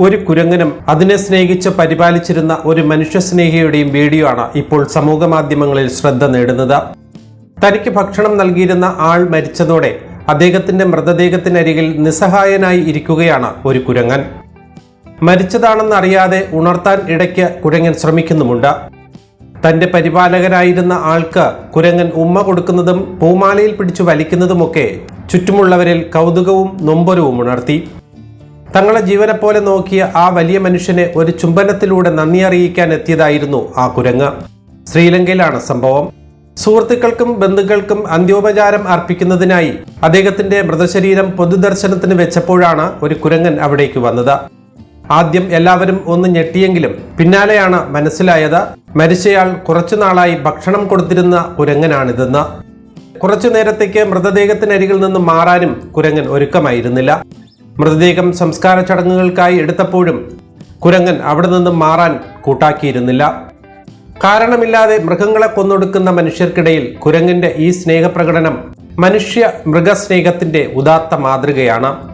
ഒരു കുരങ്ങനും അതിനെ സ്നേഹിച്ച് പരിപാലിച്ചിരുന്ന ഒരു മനുഷ്യസ്നേഹിയുടെയും വീഡിയോ ആണ് ഇപ്പോൾ സമൂഹ മാധ്യമങ്ങളിൽ ശ്രദ്ധ നേടുന്നത്. തനിക്ക് ഭക്ഷണം നൽകിയിരുന്ന ആൾ മരിച്ചതോടെ അദ്ദേഹത്തിന്റെ മൃതദേഹത്തിനരികിൽ നിസ്സഹായനായി ഇരിക്കുകയാണ് ഒരു കുരങ്ങൻ. മരിച്ചതാണെന്നറിയാതെ ഉണർത്താൻ ഇടയ്ക്ക് കുരങ്ങൻ ശ്രമിക്കുന്നുമുണ്ട്. തന്റെ പരിപാലകനായിരുന്ന ആൾക്ക് കുരങ്ങൻ ഉമ്മ കൊടുക്കുന്നതും പൂമാലയിൽ പിടിച്ചു വലിക്കുന്നതുമൊക്കെ ചുറ്റുമുള്ളവരിൽ കൗതുകവും നൊമ്പരവും ഉണർത്തി. തങ്ങളെ ജീവനെപ്പോലെ നോക്കിയ ആ വലിയ മനുഷ്യനെ ഒരു ചുംബനത്തിലൂടെ നന്ദി അറിയിക്കാൻ എത്തിയതായിരുന്നു ആ കുരങ്ങ്. ശ്രീലങ്കയിലാണ് സംഭവം. സുഹൃത്തുക്കൾക്കും ബന്ധുക്കൾക്കും അന്ത്യോപചാരം അർപ്പിക്കുന്നതിനായി അദ്ദേഹത്തിന്റെ മൃതശരീരം പൊതുദർശനത്തിന് വെച്ചപ്പോഴാണ് ഒരു കുരങ്ങൻ അവിടേക്ക് വന്നത്. ആദ്യം എല്ലാവരും ഒന്ന് ഞെട്ടിയെങ്കിലും പിന്നാലെയാണ് മനസ്സിലായത് മരിച്ചയാൾ കുറച്ചുനാളായി ഭക്ഷണം കൊടുത്തിരുന്ന കുരങ്ങനാണിതെന്ന്. കുറച്ചു നേരത്തേക്ക് മൃതദേഹത്തിനരികിൽ നിന്ന് മാറാനും കുരങ്ങൻ ഒരുക്കമായിരുന്നില്ല. മൃതദേഹം സംസ്കാര ചടങ്ങുകൾക്കായി എടുത്തപ്പോഴും കുരങ്ങൻ അവിടെ നിന്നും മാറാൻ കൂട്ടാക്കിയിരുന്നില്ല. കാരണമില്ലാതെ മൃഗങ്ങളെ കൊന്നൊടുക്കുന്ന മനുഷ്യർക്കിടയിൽ കുരങ്ങന്റെ ഈ സ്നേഹപ്രകടനം മനുഷ്യ മൃഗസ്നേഹത്തിന്റെ ഉദാത്ത മാതൃകയാണ്.